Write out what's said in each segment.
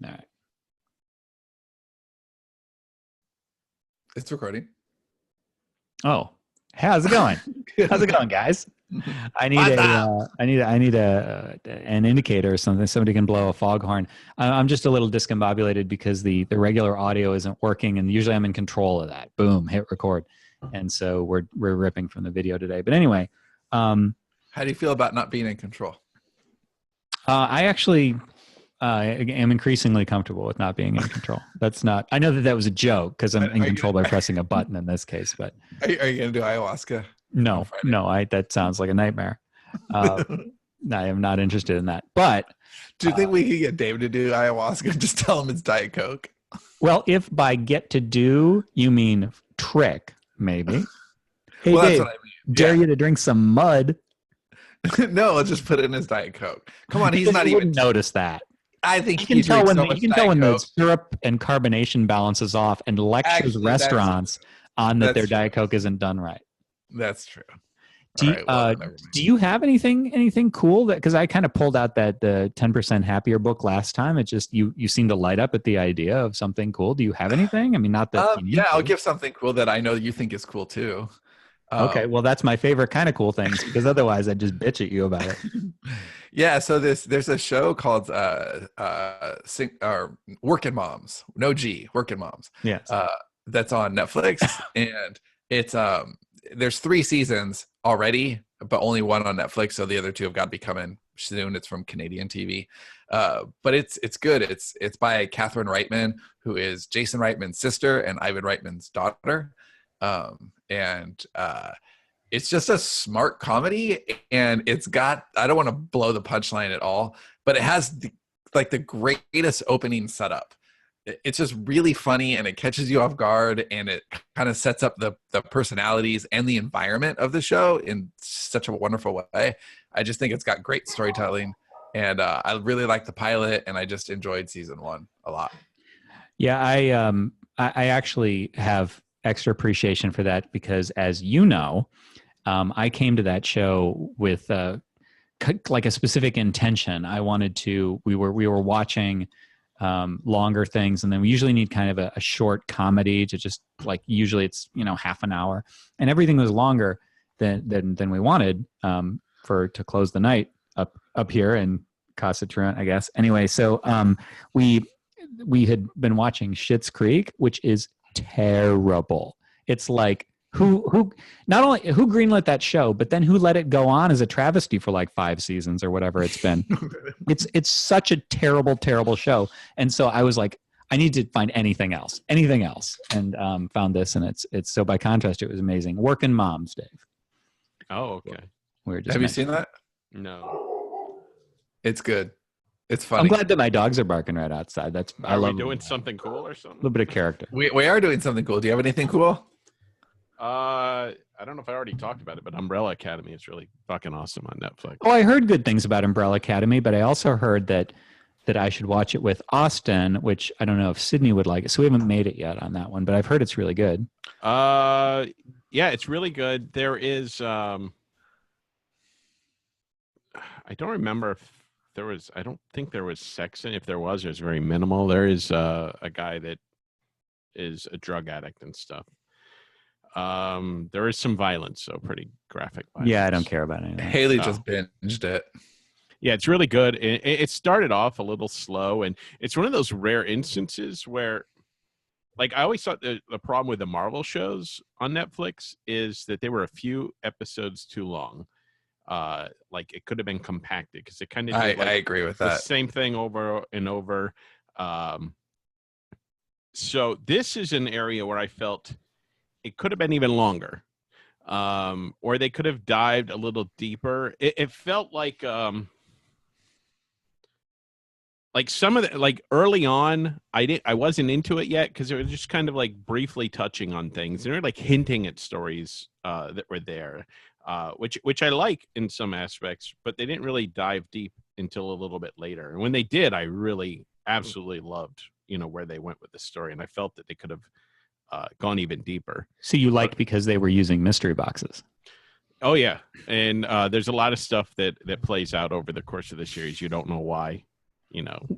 All right. It's recording. Oh, how's it going? How's it going, guys? I need an indicator or something. Somebody can blow a foghorn. I'm just a little discombobulated because the regular audio isn't working, and usually I'm in control of that. Boom, hit record, and so we're ripping from the video today. But anyway, how do you feel about not being in control? I actually am increasingly comfortable with not being in control. That's not. I know that was a joke because I'm in control by pressing a button in this case. But are you going to do ayahuasca? No. That sounds like a nightmare. I am not interested in that. But do you think we could get Dave to do ayahuasca? Just tell him it's Diet Coke. Well, if by get to do you mean trick, maybe. Hey, well, Dave, that's what I mean. Dare you to drink some mud? No, let's just put it in his Diet Coke. Come on, he's not even notice that. I think you can tell when the syrup and carbonation balances off and lectures restaurants on that their Diet Coke isn't done right. That's true. Do you have anything cool that, because I kind of pulled out the 10% happier book last time. It just you seem to light up at the idea of something cool. Do you have anything? I mean, not that. I'll give something cool that I know you think is cool too. Okay, well, that's my favorite kind of cool things, because otherwise I'd just bitch at you about it. Yeah, so there's a show called Working Moms. No G, Working Moms. Yes. That's on Netflix, and it's there's 3 seasons already, but only 1 on Netflix, so the other 2 have got to be coming soon. It's from Canadian TV. But it's good. It's by Catherine Reitman, who is Jason Reitman's sister and Ivan Reitman's daughter. It's just a smart comedy, and it's got, I don't want to blow the punchline at all, but it has the greatest opening setup. It's just really funny, and it catches you off guard, and it kind of sets up the personalities and the environment of the show in such a wonderful way. I just think it's got great storytelling, and I really like the pilot, and I just enjoyed season 1 a lot. Yeah, I actually have extra appreciation for that because, as you know, I came to that show with like a specific intention. I wanted to. We were watching longer things, and then we usually need kind of a short comedy to just, like, usually it's half an hour, and everything was longer than we wanted to close the night up here in Casa Truant, I guess. Anyway, so we had been watching Schitt's Creek, which is terrible. It's like who not only who greenlit that show, but then who let it go on as a travesty for like 5 seasons or whatever it's been. It's such a terrible show. And so I was like, I need to find anything else, and found this, and it's so, by contrast, it was amazing. Working Moms, Dave. Oh, okay. Have you seen that? No. It's good. It's funny. I'm glad that my dogs are barking right outside. Are we doing something cool or something? A little bit of character. We are doing something cool. Do you have anything cool? I don't know if I already talked about it, but Umbrella Academy is really fucking awesome on Netflix. Oh, I heard good things about Umbrella Academy, but I also heard that I should watch it with Austin, which I don't know if Sydney would like it. So we haven't made it yet on that one, but I've heard it's really good. Yeah, it's really good. There is, I don't remember if there was, I don't think there was sex in it. If there was, it was very minimal. There is a guy that is a drug addict and stuff. There is some violence, so pretty graphic violence. Yeah, I don't care about anything. Haley just binged it. Yeah, it's really good. It started off a little slow, and it's one of those rare instances where, like, I always thought the problem with the Marvel shows on Netflix is that they were a few episodes too long. Like, it could have been compacted, because it kind of I agree with that. The same thing over and over. So this is an area where I felt it could have been even longer, or they could have dived a little deeper. It felt like some of the, like, early on, I wasn't into it yet, because it was just kind of like briefly touching on things, and they were like hinting at stories that were there, which I like in some aspects, but they didn't really dive deep until a little bit later. And when they did, I really absolutely loved where they went with the story, and I felt that they could have gone even deeper. So you liked because they were using mystery boxes? Oh yeah, and there's a lot of stuff that plays out over the course of the series. You don't know why,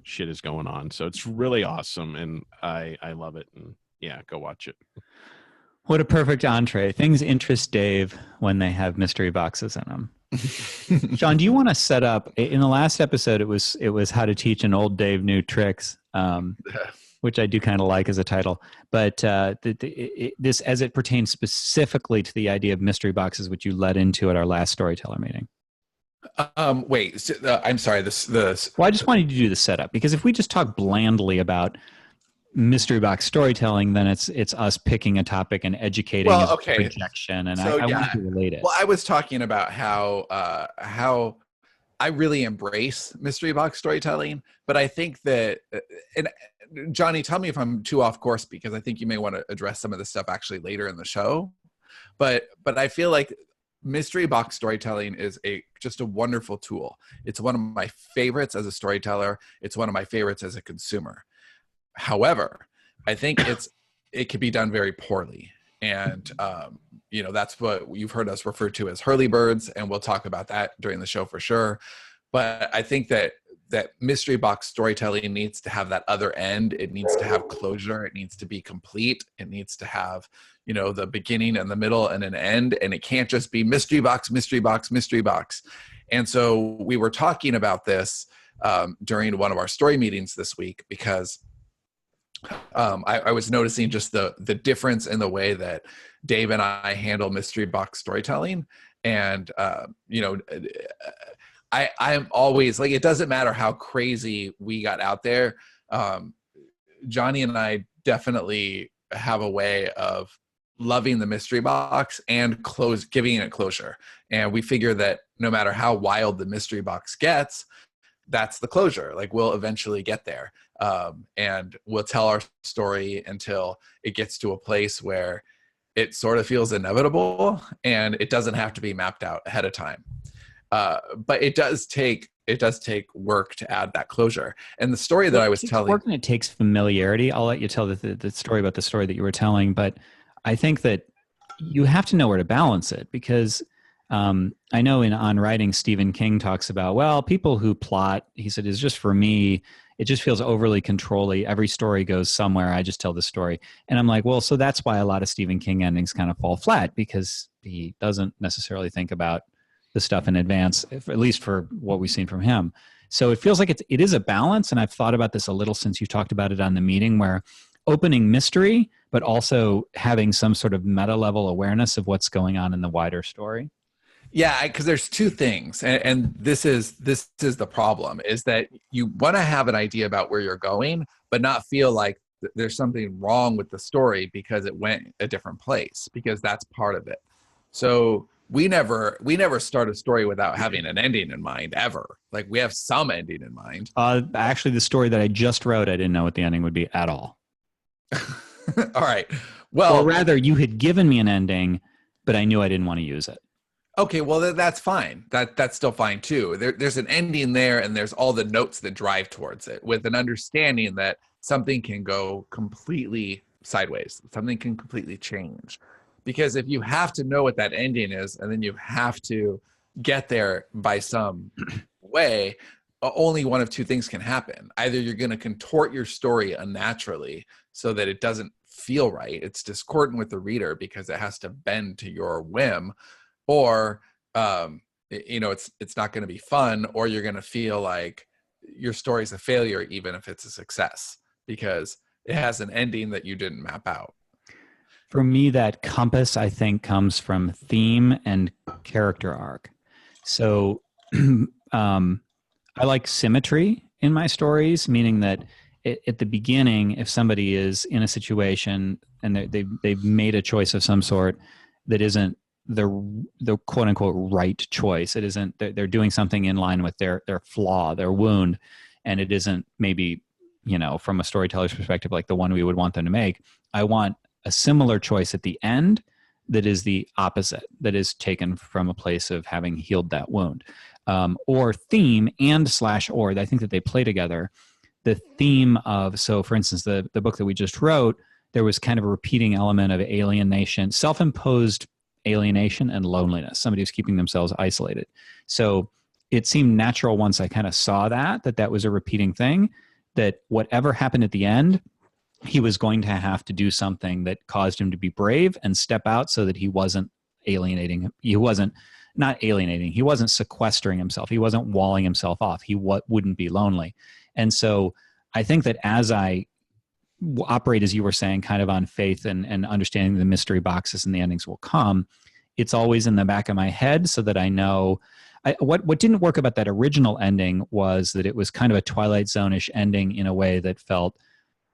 shit is going on. So it's really awesome, and I love it. And yeah, go watch it. What a perfect entree. Things interest Dave when they have mystery boxes in them. Sean, do you want to set up? In the last episode, it was how to teach an old Dave new tricks, which I do kind of like as a title. But this, as it pertains specifically to the idea of mystery boxes, which you led into at our last storyteller meeting. Wait, I'm sorry. Well, I just wanted you to do the setup, because if we just talk blandly about mystery box storytelling, then it's us picking a topic and educating projection, and I want to relate it. Well, I was talking about how I really embrace mystery box storytelling, but I think that, and Johnny, tell me if I'm too off course, because I think you may want to address some of this stuff actually later in the show. But I feel like mystery box storytelling is just a wonderful tool. It's one of my favorites as a storyteller. It's one of my favorites as a consumer. However, I think it can be done very poorly. And, that's what you've heard us refer to as Hurley birds. And we'll talk about that during the show for sure. But I think that mystery box storytelling needs to have that other end. It needs to have closure. It needs to be complete. It needs to have, the beginning and the middle and an end. And it can't just be mystery box, mystery box, mystery box. And so we were talking about this during one of our story meetings this week, because I was noticing just the difference in the way that Dave and I handle mystery box storytelling. And, I'm always like, it doesn't matter how crazy we got out there. Johnny and I definitely have a way of loving the mystery box and giving it closure. And we figure that no matter how wild the mystery box gets, that's the closure. Like, we'll eventually get there. And we'll tell our story until it gets to a place where it sort of feels inevitable and it doesn't have to be mapped out ahead of time. But it does take work to add that closure. And the story that I was telling, work, and it takes familiarity. I'll let you tell the story about the story that you were telling, but I think that you have to know where to balance it, because I know on writing, Stephen King talks about, well, people who plot, he said, is just, for me, it just feels overly controlly. Every story goes somewhere. I just tell the story. And I'm like, well, so that's why a lot of Stephen King endings kind of fall flat, because he doesn't necessarily think about the stuff in advance, at least for what we've seen from him. So it feels like it is a balance. And I've thought about this a little since you talked about it on the meeting, where opening mystery, but also having some sort of meta level awareness of what's going on in the wider story. Yeah, because there's two things, and this is the problem, is that you want to have an idea about where you're going, but not feel like there's something wrong with the story because it went a different place, because that's part of it. So we never start a story without having an ending in mind, ever. Like, we have some ending in mind. Actually, the story that I just wrote, I didn't know what the ending would be at all. All right. Well, or rather, you had given me an ending, but I knew I didn't want to use it. Okay, well, that's fine. That's still fine too. There's an ending there, and there's all the notes that drive towards it, with an understanding that something can go completely sideways. Something can completely change. Because if you have to know what that ending is, and then you have to get there by some way, only one of two things can happen. Either you're going to contort your story unnaturally so that it doesn't feel right. It's discordant with the reader because it has to bend to your whim. Or, it's not going to be fun, or you're going to feel like your story's a failure, even if it's a success, because it has an ending that you didn't map out. For me, that compass, I think, comes from theme and character arc. So I like symmetry in my stories, meaning that at the beginning, if somebody is in a situation and they've made a choice of some sort that isn't the quote unquote right choice, it isn't, they're doing something in line with their flaw, their wound, and it isn't maybe, from a storyteller's perspective, like the one we would want them to make. I want a similar choice at the end that is the opposite, that is taken from a place of having healed that wound. Or theme and /or, I think that they play together. The theme of, so for instance, the book that we just wrote, there was kind of a repeating element of alienation, self-imposed alienation and loneliness, somebody who's keeping themselves isolated. So it seemed natural once I kind of saw that was a repeating thing, that whatever happened at the end, he was going to have to do something that caused him to be brave and step out so that he wasn't alienating. He wasn't not alienating. He wasn't sequestering himself. He wasn't walling himself off. He wouldn't be lonely. And so I think that as I operate, as you were saying, kind of on faith and understanding the mystery boxes and the endings will come, it's always in the back of my head so that I know. What didn't work about that original ending was that it was kind of a Twilight Zone-ish ending in a way that felt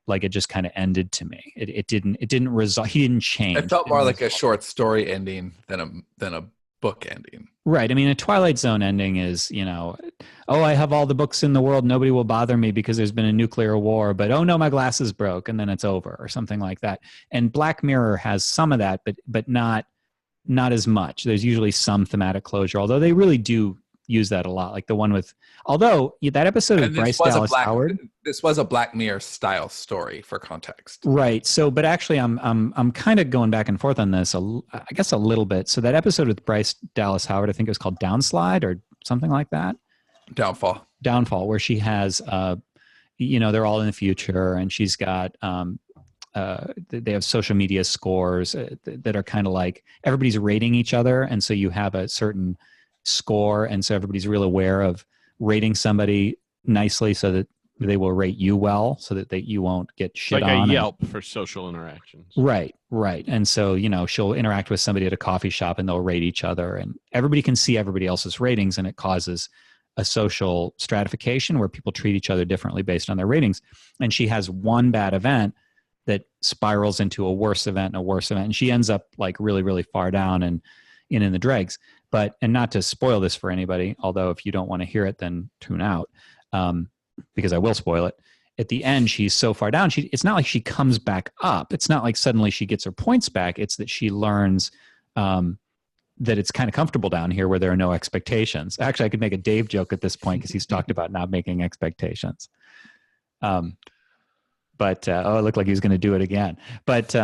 like it just kind of ended to me. It didn't resolve. He didn't change. It felt more like a short story ending than a book ending. Right. I mean, a Twilight Zone ending is, oh, I have all the books in the world. Nobody will bother me because there's been a nuclear war, but oh no, my glasses broke, and then it's over, or something like that. And Black Mirror has some of that, but not as much. There's usually some thematic closure, although they really do use that a lot. Like the one with, although that episode of Bryce Dallas Howard. This was a Black Mirror style story for context. Right. So, but actually I'm kind of going back and forth on this, I guess a little bit. So that episode with Bryce Dallas Howard, I think it was called Downslide or something like that. Downfall, where she has, they're all in the future, and she's got, they have social media scores that are kind of like everybody's rating each other. And so you have a certain score. And so everybody's real aware of rating somebody nicely so that they will rate you well, so that you won't get shit like on. Like a Yelp for social interactions. Right. And so, she'll interact with somebody at a coffee shop and they'll rate each other, and everybody can see everybody else's ratings, and it causes a social stratification where people treat each other differently based on their ratings. And she has one bad event that spirals into a worse event and a worse event. And she ends up like really, really far down and in the dregs. And not to spoil this for anybody, although if you don't want to hear it, then tune out, because I will spoil it. At the end, she's so far down. It's not like she comes back up. It's not like suddenly she gets her points back. It's that she learns that it's kind of comfortable down here where there are no expectations. Actually, I could make a Dave joke at this point because he's talked about not making expectations. But it looked like he was going to do it again. But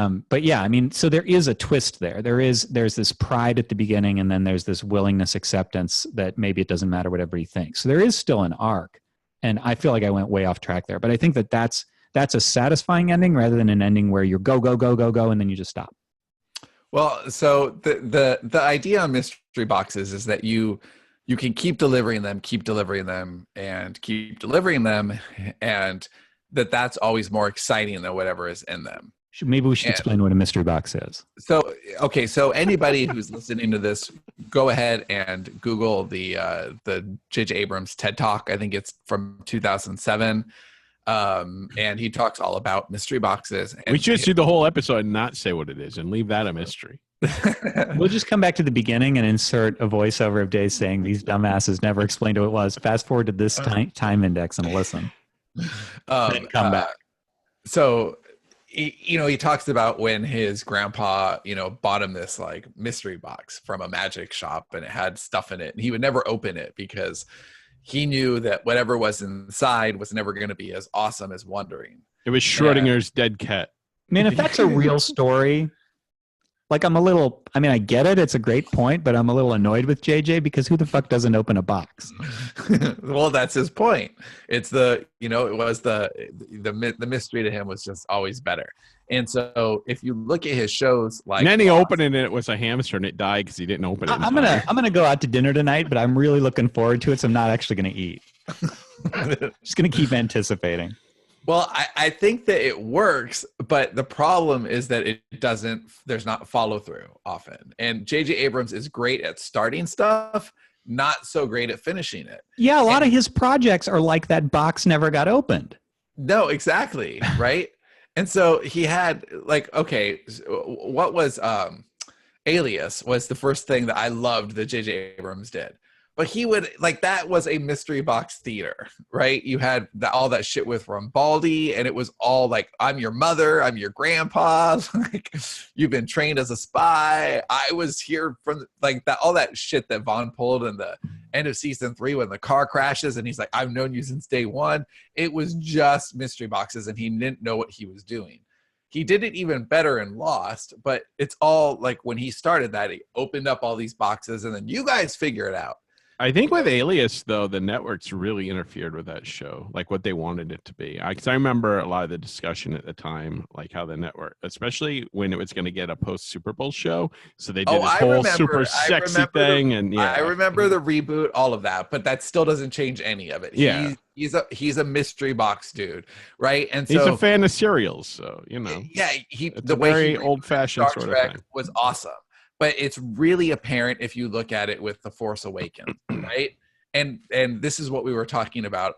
yeah, I mean, so there is a twist there. There's this pride at the beginning, and then there's this willingness, acceptance that maybe it doesn't matter what everybody thinks. So there is still an arc, and I feel like I went way off track there. But I think that's a satisfying ending rather than an ending where you're go, and then you just stop. Well, so the idea on mystery boxes is that you can keep delivering them, and that's always more exciting than whatever is in them. Maybe we should explain what a mystery box is. So anybody who's listening to this, go ahead and Google the J.J. Abrams TED Talk. I think it's from 2007. And he talks all about mystery boxes. And we should do the whole episode and not say what it is and leave that a mystery. We'll just come back to the beginning and insert a voiceover of Dave saying these dumbasses never explained who it was. Fast forward to this time index and listen. Then come back. So, he talks about when his grandpa, bought him this like mystery box from a magic shop, and it had stuff in it, and he would never open it because he knew that whatever was inside was never going to be as awesome as Wondering. It was Schrodinger's dead cat. Man, if that's a real story, like I get it. It's a great point, but I'm a little annoyed with JJ because who the fuck doesn't open a box? Well, that's his point. It's it was the mystery to him was just always better. And so if you look at his shows, like, and then he opened it and it was a hamster and it died because he didn't open it. I'm gonna go out to dinner tonight, but I'm really looking forward to it. So I'm not actually gonna eat. Just gonna keep anticipating. Well, I think that it works, but the problem is that there's not follow through often. And J.J. Abrams is great at starting stuff, not so great at finishing it. Yeah, a lot of his projects are like that box never got opened. No, exactly. Right. And so he had what was Alias was the first thing that I loved that J.J. Abrams did. But he would that was a mystery box theater, right? You had all that shit with Rambaldi, and it was all like, I'm your mother, I'm your grandpa, like you've been trained as a spy. I was here from all that shit that Vaughn pulled in the end of season 3 when the car crashes, and he's like, I've known you since day one. It was just mystery boxes, and he didn't know what he was doing. He did it even better in Lost, but it's all like when he started that, he opened up all these boxes, and then you guys figure it out. I think with Alias, though, the networks really interfered with that show, like what they wanted it to be. Because I remember a lot of the discussion at the time, like how the network, especially when it was going to get a post Super Bowl show, so they did this whole super sexy thing, and I remember the reboot, all of that, but that still doesn't change any of it. Yeah, he's a mystery box dude, right? And so he's a fan of serials, so yeah, it's the a way very he old-fashioned Star sort Trek of thing. was awesome. But it's really apparent if you look at it with The Force Awakens, right? And this is what we were talking about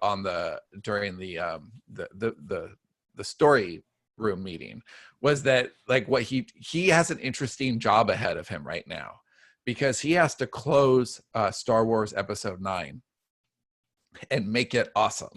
during the story room meeting, was that like what he has an interesting job ahead of him right now, because he has to close Star Wars Episode 9 and make it awesome,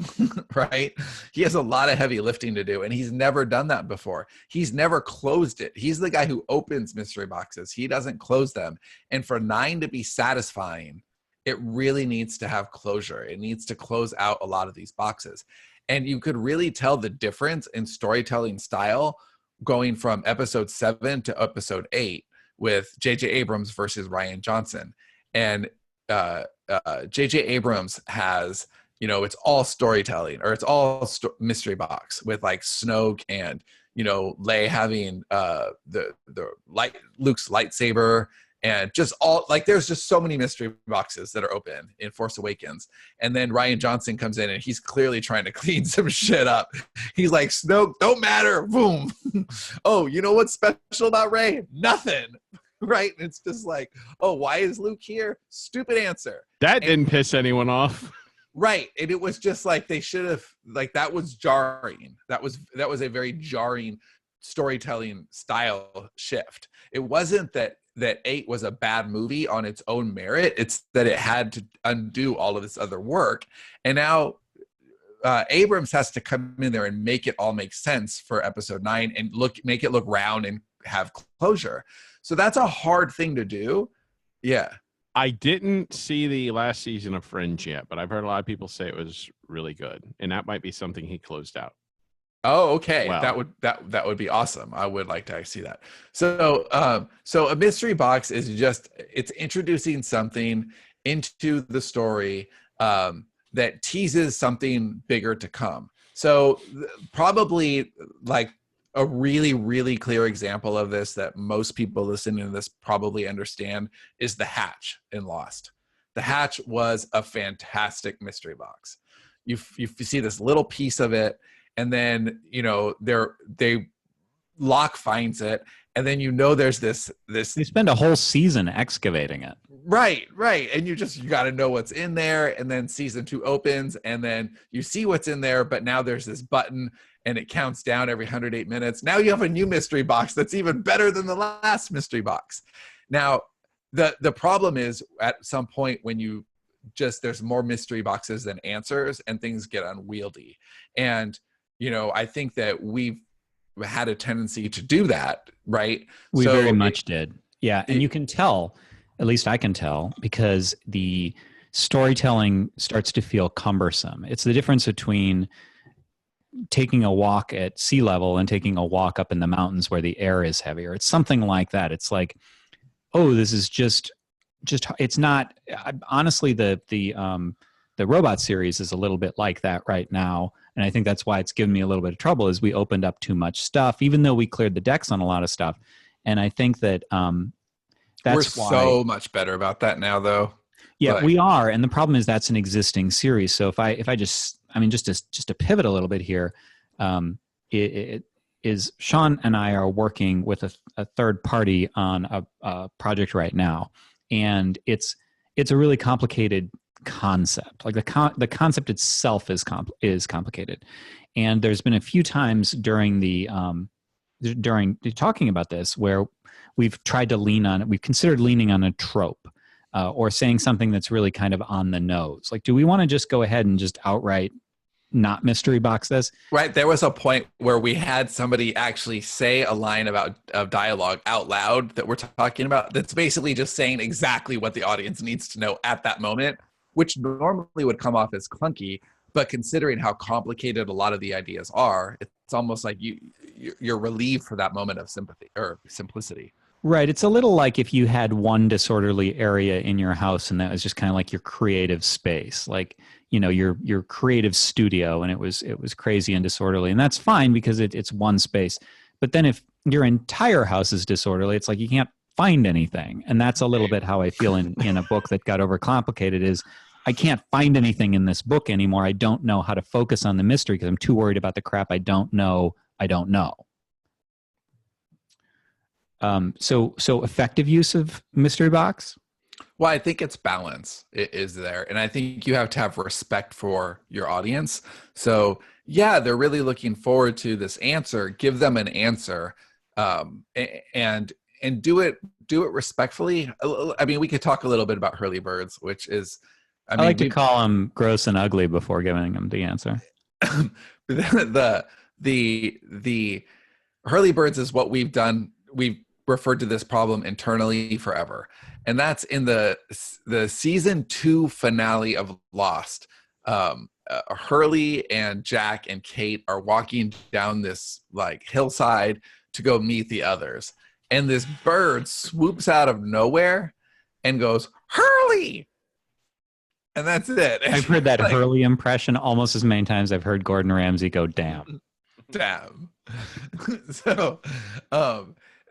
right? He has a lot of heavy lifting to do, and he's never done that before. He's never closed it. He's the guy who opens mystery boxes. He doesn't close them. And for 9 to be satisfying, it really needs to have closure. It needs to close out a lot of these boxes. And you could really tell the difference in storytelling style going from Episode 7 to Episode 8 with J.J. Abrams versus Rian Johnson. And J.J. Abrams has, it's all storytelling, or it's all mystery box with like Snoke and, Leia having the Luke's lightsaber, and just all like there's just so many mystery boxes that are open in Force Awakens. And then Rian Johnson comes in and he's clearly trying to clean some shit up. He's like, Snoke, don't matter. Boom. Oh, you know what's special about Rey? Nothing. Right? And it's just like, oh, why is Luke here? Stupid answer. That didn't piss anyone off. Right. And it was just like they should have, like, that was jarring. That was a very jarring storytelling style shift. It wasn't that 8 was a bad movie on its own merit. It's that it had to undo all of this other work. And now Abrams has to come in there and make it all make sense for Episode 9 and make it look round and have closure. So that's a hard thing to do. Yeah. I didn't see the last season of Fringe yet, but I've heard a lot of people say it was really good, and that might be something he closed out. Oh, okay. Wow. That would be awesome. I would like to see that. So a mystery box is just, it's introducing something into the story that teases something bigger to come. So probably like a really, really clear example of this that most people listening to this probably understand is the hatch in Lost. The hatch was a fantastic mystery box. You see this little piece of it, and then Locke finds it, and then there's this. They spend a whole season excavating it. Right, and you got to know what's in there, and then season 2 opens, and then you see what's in there, but now there's this button, and it counts down every 108 minutes. Now you have a new mystery box that's even better than the last mystery box. Now, the problem is at some point when there's more mystery boxes than answers, and things get unwieldy. And I think that we've had a tendency to do that, right? We very much did. Yeah. And you can tell, at least I can tell, because the storytelling starts to feel cumbersome. It's the difference between taking a walk at sea level and taking a walk up in the mountains where the air is heavier. It's something like that. It's like, oh, this is just it's not, honestly, the robot series is a little bit like that right now. And I think that's why it's given me a little bit of trouble, is we opened up too much stuff, even though we cleared the decks on a lot of stuff. And I think that that's we're so much better about that now, though. Yeah, we are. And the problem is that's an existing series. So if I just to pivot a little bit here, it is Sean and I are working with a third party on a project right now. And it's a really complicated concept. Like the concept itself is complicated. And there's been a few times during talking about this where we've tried to we've considered leaning on a trope or saying something that's really kind of on the nose. Like, do we want to just go ahead and just outright not mystery box this? Right. There was a point where we had somebody actually say a line of dialogue out loud that we're talking about that's basically just saying exactly what the audience needs to know at that moment, which normally would come off as clunky. But considering how complicated a lot of the ideas are, it's almost like you're relieved for that moment of sympathy or simplicity. Right. It's a little like if you had one disorderly area in your house and that was just kind of like your creative space, like, your creative studio, and it was crazy and disorderly. And that's fine because it's one space. But then if your entire house is disorderly, it's like you can't find anything. And that's a little bit how I feel in a book that got overcomplicated is I can't find anything in this book anymore. I don't know how to focus on the mystery because I'm too worried about the crap I don't know. So effective use of mystery box. Well, I think it's balance is there. And I think you have to have respect for your audience. So yeah, they're really looking forward to this answer. Give them an answer, and do it respectfully. I mean, we could talk a little bit about Hurley birds, which is, I like to call them gross and ugly before giving them the answer. the Hurley birds is what we've done. We've referred to this problem internally forever, and that's in the season 2 finale of Lost. Hurley and Jack and Kate are walking down this like hillside to go meet the others, and this bird swoops out of nowhere and goes, "Hurley!" And that's it. I've heard that Hurley impression almost as many times I've heard Gordon Ramsay go, "Damn." So,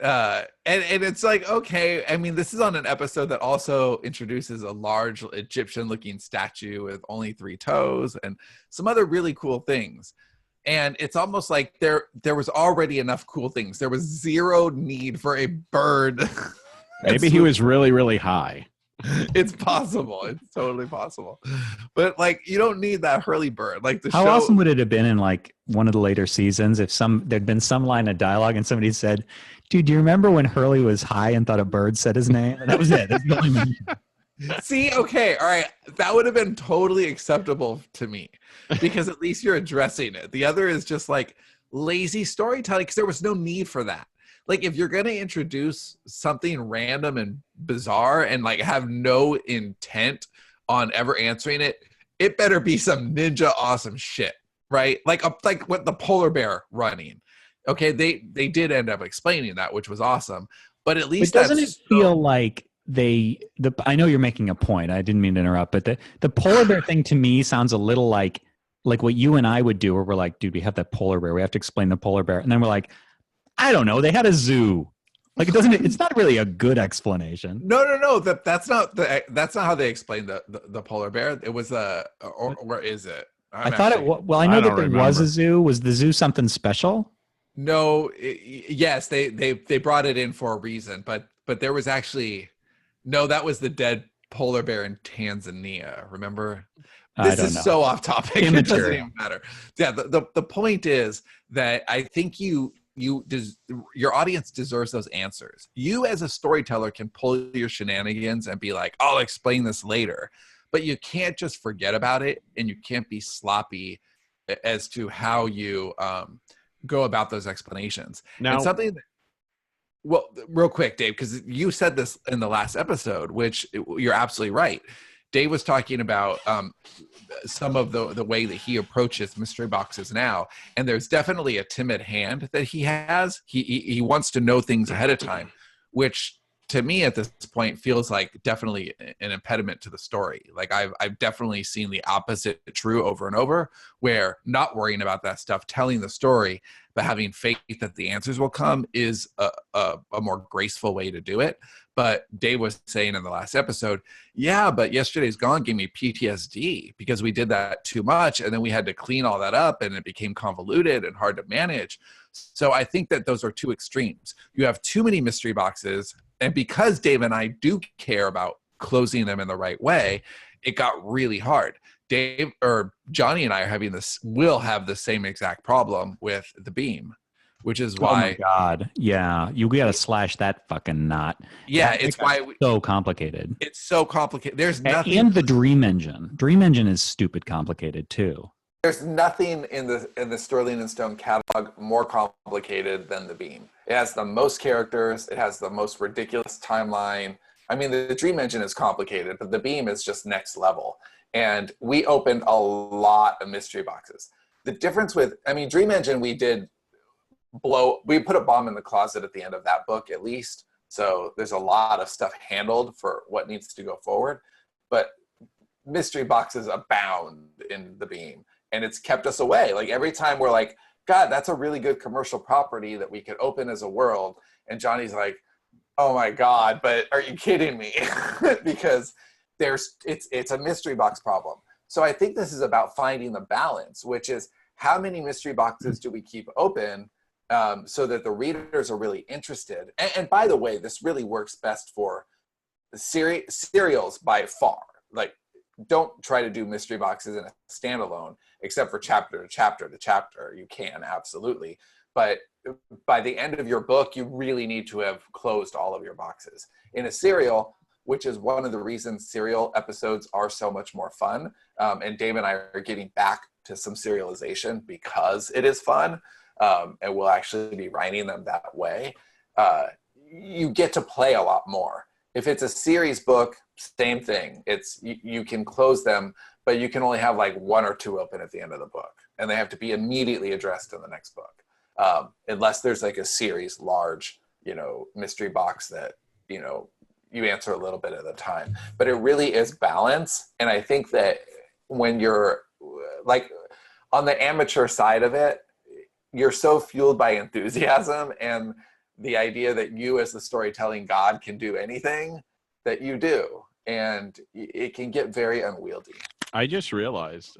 and it's like, okay, I mean, this is on an episode that also introduces a large Egyptian-looking statue with only 3 toes and some other really cool things. And it's almost like there was already enough cool things. There was zero need for a bird. Maybe he was really, really high. It's possible. It's totally possible. But like, you don't need that Hurley bird. Like How awesome would it have been in like one of the later seasons if there'd been some line of dialogue and somebody said, "Dude, do you remember when Hurley was high and thought a bird said his name?" And that was it. That's the only mention. See, okay, all right. That would have been totally acceptable to me because at least you're addressing it. The other is just like lazy storytelling because there was no need for that. Like if you're going to introduce something random and bizarre and like have no intent on ever answering it, it better be some ninja awesome shit, right? Like what the polar bear running. Okay, they did end up explaining that, which was awesome. But at least doesn't it feel like I know you're making a point. I didn't mean to interrupt, but the polar bear thing to me sounds a little like what you and I would do, where we're like, dude, we have that polar bear. We have to explain the polar bear. And then we're like, I don't know. They had a zoo. Like it's not really a good explanation. No. That's not how they explained the polar bear. It was or is it? I thought it. Well, I know that there was a zoo. Was the zoo something special? No. Yes, they brought it in for a reason, but there was actually no. That was the dead polar bear in Tanzania. Remember? This is so off topic. It doesn't even matter. Yeah. The point is that I think your audience deserves those answers. You as a storyteller can pull your shenanigans and be like, I'll explain this later, but you can't just forget about it, and you can't be sloppy as to how you go about those explanations. Now, and something that, well, real quick, Dave, because you said this in the last episode, which you're absolutely right. Dave was talking about some of the way that he approaches mystery boxes now, and there's definitely a timid hand that he has. He wants to know things ahead of time, which to me at this point feels like definitely an impediment to the story. Like I've definitely seen the opposite true over and over, where not worrying about that stuff, telling the story, but having faith that the answers will come is a more graceful way to do it. But Dave was saying in the last episode, yeah, but Yesterday's Gone gave me PTSD because we did that too much, and then we had to clean all that up, and it became convoluted and hard to manage. So I think that those are two extremes. You have too many mystery boxes, and because Dave and I do care about closing them in the right way, it got really hard. Dave or Johnny and I will have the same exact problem with the beam, which is why. Oh my God. Yeah. You got to slash that fucking knot. Yeah. It's why. So complicated. It's so complicated. There's nothing. And the Dream Engine. Dream Engine is stupid complicated too. There's nothing in the Sterling and Stone catalog more complicated than the beam. It has the most characters. It has the most ridiculous timeline. I mean, the Dream Engine is complicated, but the beam is just next level. And we opened a lot of mystery boxes. The difference with, Dream Engine, we put a bomb in the closet at the end of that book, at least. So there's a lot of stuff handled for what needs to go forward, but mystery boxes abound in the Beam, and it's kept us away. Like every time we're like, God, that's a really good commercial property that we could open as a world. And Johnny's like, oh my God, but are you kidding me? Because it's a mystery box problem. So I think this is about finding the balance, which is how many mystery boxes do we keep open so that the readers are really interested. And by the way, this really works best for serials by far. Like, don't try to do mystery boxes in a standalone, except for chapter to chapter to chapter. You can, absolutely. But by the end of your book, you really need to have closed all of your boxes. In a serial, which is one of the reasons serial episodes are so much more fun, and Dave and I are getting back to some serialization because it is fun, and we'll actually be writing them that way. You get to play a lot more. If it's a series book, same thing. You can close them, but you can only have like 1 or 2 open at the end of the book, and they have to be immediately addressed in the next book, unless there's like a series large, mystery box that you answer a little bit at a time. But it really is balance, and I think that when you're like on the amateur side of it, you're so fueled by enthusiasm and the idea that you as the storytelling god can do anything that you do, and it can get very unwieldy. I just realized,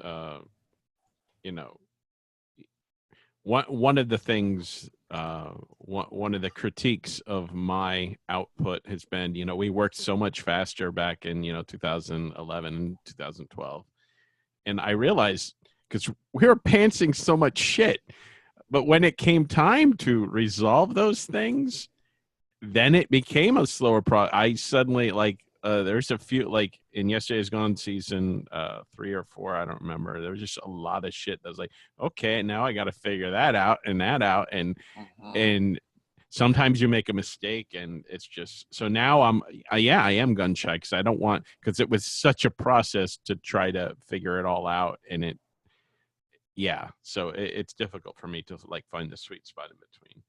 one of the things, one of the critiques of my output has been, we worked so much faster back in, 2011 and 2012. And I realized, because we were pantsing so much shit, but when it came time to resolve those things, then it became a slower I suddenly, there's a few, like in Yesterday's Gone season 3 or 4, I don't remember. There was just a lot of shit that was like, okay, now I got to figure that out and that out. And sometimes you make a mistake, and it's just, so now I am gun shy, because I don't want, because it was such a process to try to figure it all out. And so it's difficult for me to like find the sweet spot in between.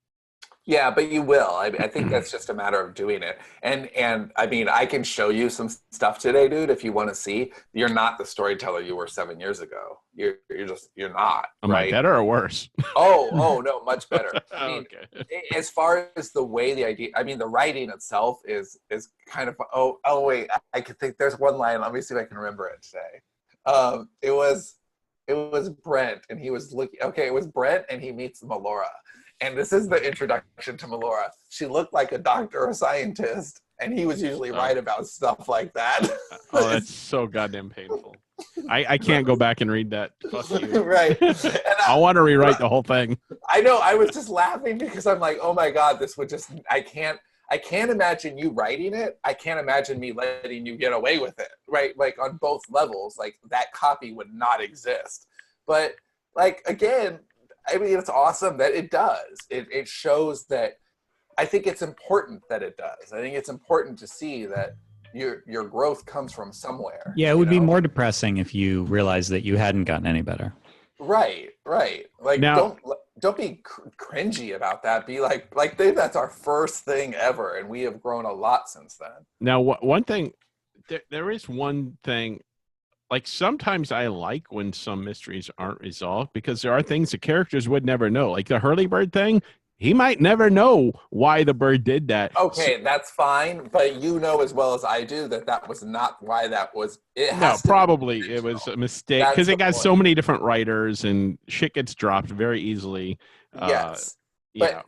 Yeah, but you will. I think that's just a matter of doing it. And I mean, I can show you some stuff today, dude, if you want to see. You're not the storyteller you were 7 years ago. You're not. Am right? I better or worse? Oh no, much better. I mean, okay. As far as the way the idea, I mean, the writing itself is kind of, oh wait, I can think there's one line. Let me see if I can remember it today. It was Brent, and he was looking, okay, it was Brent, and he meets Melora. And this is the introduction to Melora. She looked like a doctor or scientist, and he was usually right about stuff like that. Oh, that's so goddamn painful. I can't go back and read that. Fuck you. Right. I want to rewrite the whole thing. I know. I was just laughing because I'm like, oh my God, this would just, I can't imagine you writing it. I can't imagine me letting you get away with it, right? Like on both levels, like that copy would not exist. But like, again, I mean, it's awesome that it does. It shows that, I think it's important that it does. I think it's important to see that your growth comes from somewhere. Yeah, it would be more depressing if you realized that you hadn't gotten any better. Right. Like, now, don't be cringy about that. Be like, that's our first thing ever, and we have grown a lot since then. Now, one thing, there is one thing. Like, sometimes I like when some mysteries aren't resolved, because there are things the characters would never know. Like the Hurley bird thing, he might never know why the bird did that. Okay, that's fine, but you know as well as I do that was not why that was. It was a mistake, because it got so many different writers, and shit gets dropped very easily. Yes. But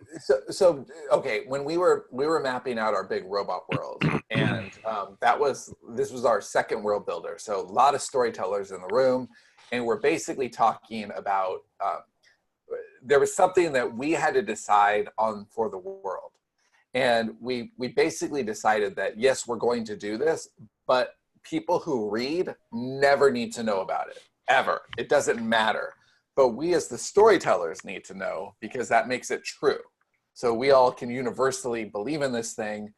so okay, when we were mapping out our big robot world, and this was our second world builder, so a lot of storytellers in the room, and we're basically talking about there was something that we had to decide on for the world, and we basically decided that yes, we're going to do this, but people who read never need to know about it ever. It doesn't matter. But we as the storytellers need to know, because that makes it true. So we all can universally believe in this thing,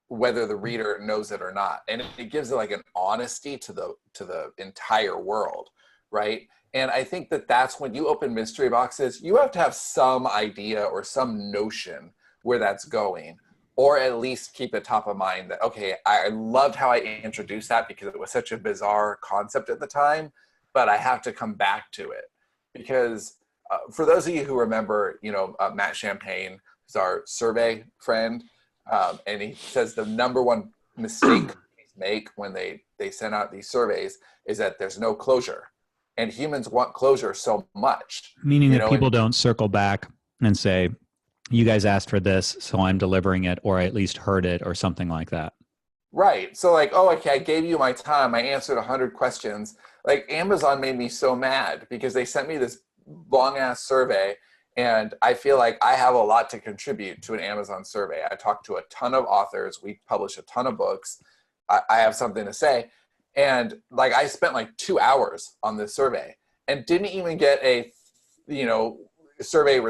whether the reader knows it or not. And it gives it like an honesty to the entire world, right? And I think that's when you open mystery boxes, you have to have some idea or some notion where that's going. or at least keep it top of mind that, okay, I loved how I introduced that because it was such a bizarre concept at the time, but I have to come back to it. Because for those of you who remember, Matt Champagne is our survey friend, and he says the number one mistake make when they send out these surveys is that there's no closure, and humans want closure so much. Meaning that people don't circle back and say, you guys asked for this, so I'm delivering it, or I at least heard it, or something like that. Right. So like, oh, okay, I gave you my time. I answered 100 questions. Like Amazon made me so mad because they sent me this long ass survey, and I feel like I have a lot to contribute to an Amazon survey. I talked to a ton of authors. We publish a ton of books. I have something to say. And like, I spent like 2 hours on this survey and didn't even get a, survey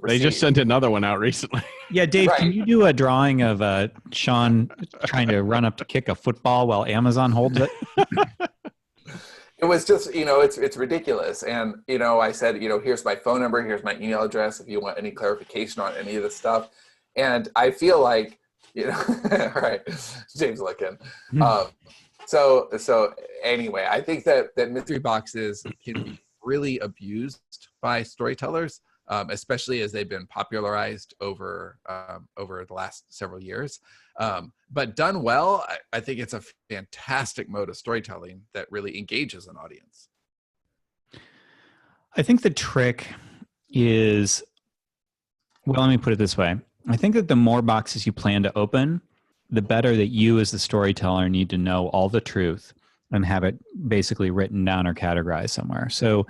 they just sent another one out recently. Yeah, Dave, Right. Can you do a drawing of Sean trying to run up to kick a football while Amazon holds it? It was just, it's ridiculous. And, I said, here's my phone number, here's my email address if you want any clarification on any of this stuff. And I feel like, right, James looking. So anyway, I think that mystery boxes can be really abused by storytellers, especially as they've been popularized over the last several years. But done well, I think it's a fantastic mode of storytelling that really engages an audience. I think the trick is, well, let me put it this way. I think that the more boxes you plan to open, the better that you as the storyteller need to know all the truth and have it basically written down or categorized somewhere. So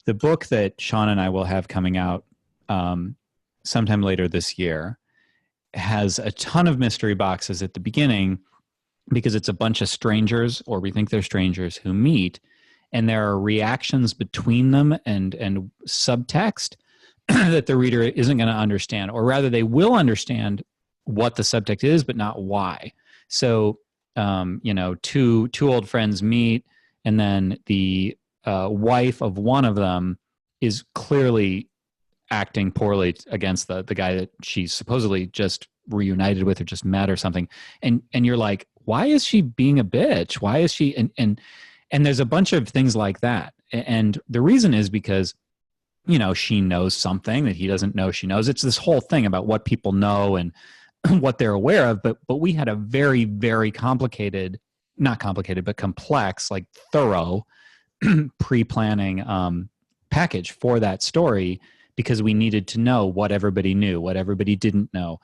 the book that Sean and I will have coming out sometime later this year has a ton of mystery boxes at the beginning because it's a bunch of strangers, or we think they're strangers, who meet, and there are reactions between them and subtext that the reader isn't going to understand, or rather they will understand what the subtext is, but not why. So, two old friends meet, and then the wife of one of them is clearly acting poorly against the guy that she's supposedly just reunited with or just met or something. And you're like, why is she being a bitch? Why is she? And there's a bunch of things like that. And the reason is because, she knows something that he doesn't know she knows. It's this whole thing about what people know and what they're aware of. But we had a very, very complicated, not complicated, but complex, like thorough pre-planning package for that story, because we needed to know what everybody knew, what everybody didn't know,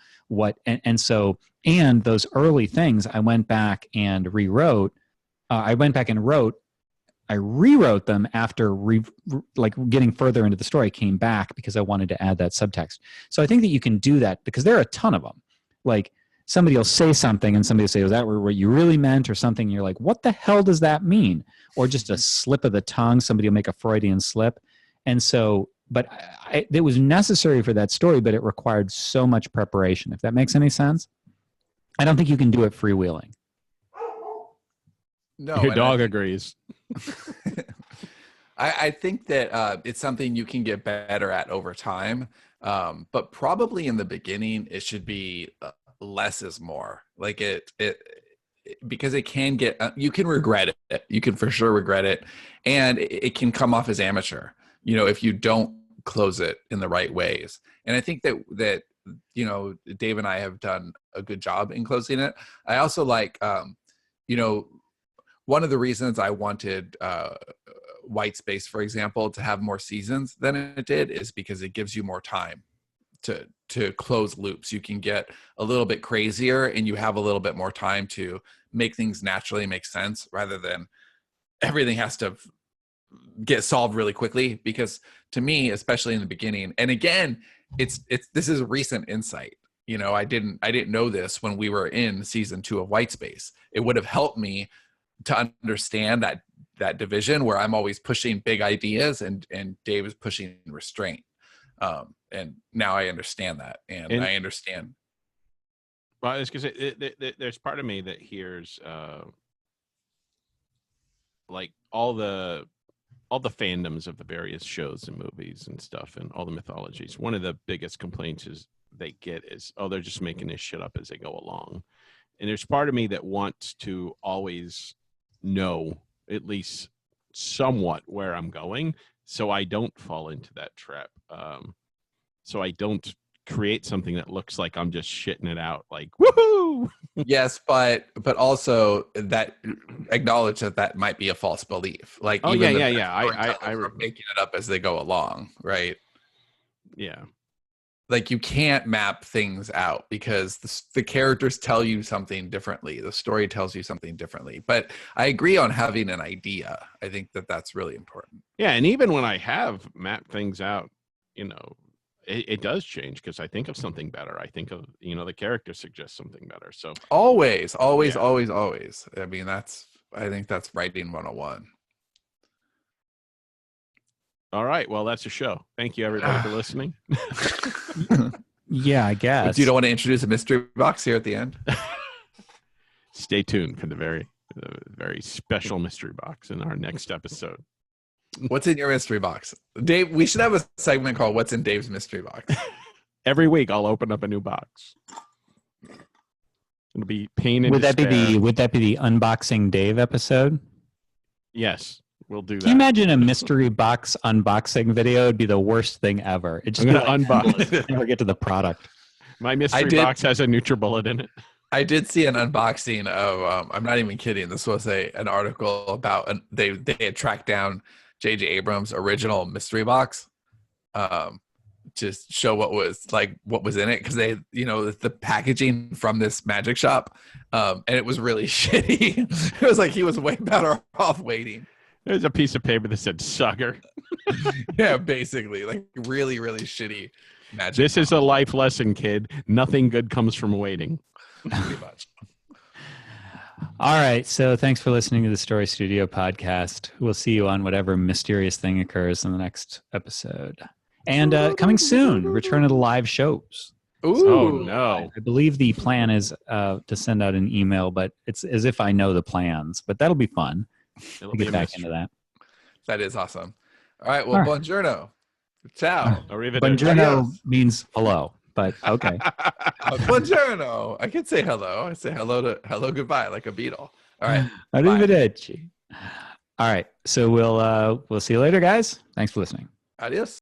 and those early things I went back and rewrote. I rewrote them after getting further into the story, came back because I wanted to add that subtext. So I think that you can do that because there are a ton of them. Like somebody will say something and somebody will say, was that what you really meant, or something? And you're like, what the hell does that mean? Or just a slip of the tongue. Somebody will make a Freudian slip. And so, but it was necessary for that story, but it required so much preparation, if that makes any sense. I don't think you can do it freewheeling. No, your dog agrees. I think that it's something you can get better at over time, but probably in the beginning it should be less is more. Like it because it can get you can regret it. You can for sure regret it, and it can come off as amateur. If you don't close it in the right ways. And I think that Dave and I have done a good job in closing it. I also like one of the reasons I wanted White Space, for example, to have more seasons than it did is because it gives you more time to close loops. You can get a little bit crazier and you have a little bit more time to make things naturally make sense, rather than everything has to get solved really quickly. Because to me, especially in the beginning, and again, this is recent insight. I didn't know this when we were in season 2 of White Space. It would have helped me to understand that division where I'm always pushing big ideas and Dave is pushing restraint. And now I understand that, and I understand. Well, I was gonna say, there's part of me that hears like all the fandoms of the various shows and movies and stuff and all the mythologies. One of the biggest complaints is they get is, oh, they're just making this shit up as they go along. And there's part of me that wants to always know at least somewhat where I'm going, so I don't fall into that trap. So I don't create something that looks like I'm just shitting it out, like woohoo. Yes, but also that acknowledge that might be a false belief. Like, Oh even yeah. I are making it up as they go along, right? Yeah. Like, you can't map things out because the characters tell you something differently. The story tells you something differently. But I agree on having an idea. I think that's really important. Yeah, and even when I have mapped things out, you know, it does change because I think of something better. I think of, you know, the character suggests something better. So Always. I mean, I think that's writing 101. all right, well, that's a show. Thank you everybody for listening. Yeah, I guess. But you don't want to introduce a mystery box here at the end? Stay tuned for the very special mystery box in our next episode. What's in your mystery box? Dave, we should have a segment called What's in Dave's Mystery Box. Every week I'll open up a new box. It'll be pain and would that despair. be the unboxing Dave episode? Yes, we'll do that. Can you imagine a mystery box unboxing video? It'd be the worst thing ever. It just I'm gonna unbox. never get to the product. My mystery box has a NutriBullet in it. I did see an unboxing of I'm not even kidding. This was an article about they had tracked down J.J. Abrams' original mystery box, to show what was in it, because they, you know, the packaging from this magic shop, and it was really shitty. It was like he was way better off waiting. There's a piece of paper that said "sucker." Yeah, basically, like really, really shitty magic. This is a life lesson, kid. Nothing good comes from waiting. Pretty much. All right. So thanks for listening to the Story Studio podcast. We'll see you on whatever mysterious thing occurs in the next episode. And coming soon, return of the live shows. Ooh. Oh, no. I believe the plan is to send out an email, but it's as if I know the plans. But that'll be fun. It'll We'll be get a back mystery. Oh, into that. That is awesome. All right. Well, buongiorno. Ciao. Arrivederci. Buongiorno means hello, but okay. Buongiorno. I can say hello. I say hello, goodbye, like a beetle. All right. Bye. Arrivederci. All right. So we'll see you later, guys. Thanks for listening. Adios.